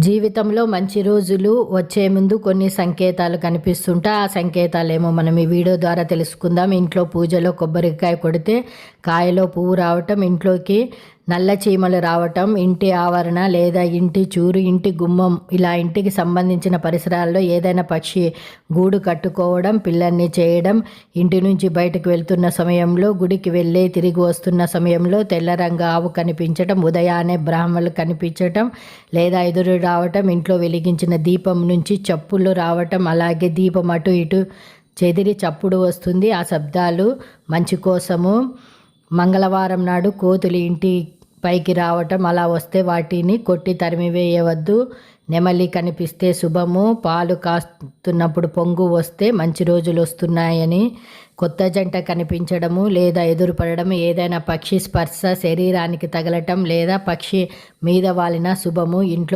జీవితంలో మంచి రోజులు వచ్చే ముందు కొన్ని సంకేతాలు కనిపిస్తుంటే ఆ సంకేతాలేమో మనం ఈ వీడియో ద్వారా తెలుసుకుందాం. ఇంట్లో పూజలో కొబ్బరికాయ కొడితే కాయలో పువ్వు రావటం, ఇంట్లోకి నల్ల చీమలు రావటం, ఇంటి ఆవరణ లేదా ఇంటి చూరు, ఇంటి గుమ్మం, ఇలా ఇంటికి సంబంధించిన పరిసరాల్లో ఏదైనా పక్షి గూడు కట్టుకోవడం, పిల్లల్ని చేయడం, ఇంటి నుంచి బయటకు వెళ్తున్న సమయంలో, గుడికి వెళ్ళి తిరిగి వస్తున్న సమయంలో తెల్ల రంగు ఆవు కనిపించటం, ఉదయాన్నే బ్రాహ్మణులు కనిపించటం లేదా ఎదురు రావటం, ఇంట్లో వెలిగించిన దీపం నుంచి చప్పుళ్ళు రావటం, అలాగే దీపం అటు ఇటు చెదిరి చప్పుడు వస్తుంది. ఆ శబ్దాలు మంచి కోసము. మంగళవారం నాడు కోతులు ఇంటి పైకి రావటం, అలా వస్తే వాటిని కొట్టి తరిమివేయవద్దు. నెమలి కనిపిస్తే శుభము. పాలు కాస్తున్నప్పుడు పొంగు వస్తే మంచి రోజులు వస్తున్నాయని. కొత్త జంట కనిపించడము లేదా ఎదురుపడడం, ఏదైనా పక్షి స్పర్శ శరీరానికి తగలటం లేదా పక్షి మీద వాలిన శుభము. ఇంట్లో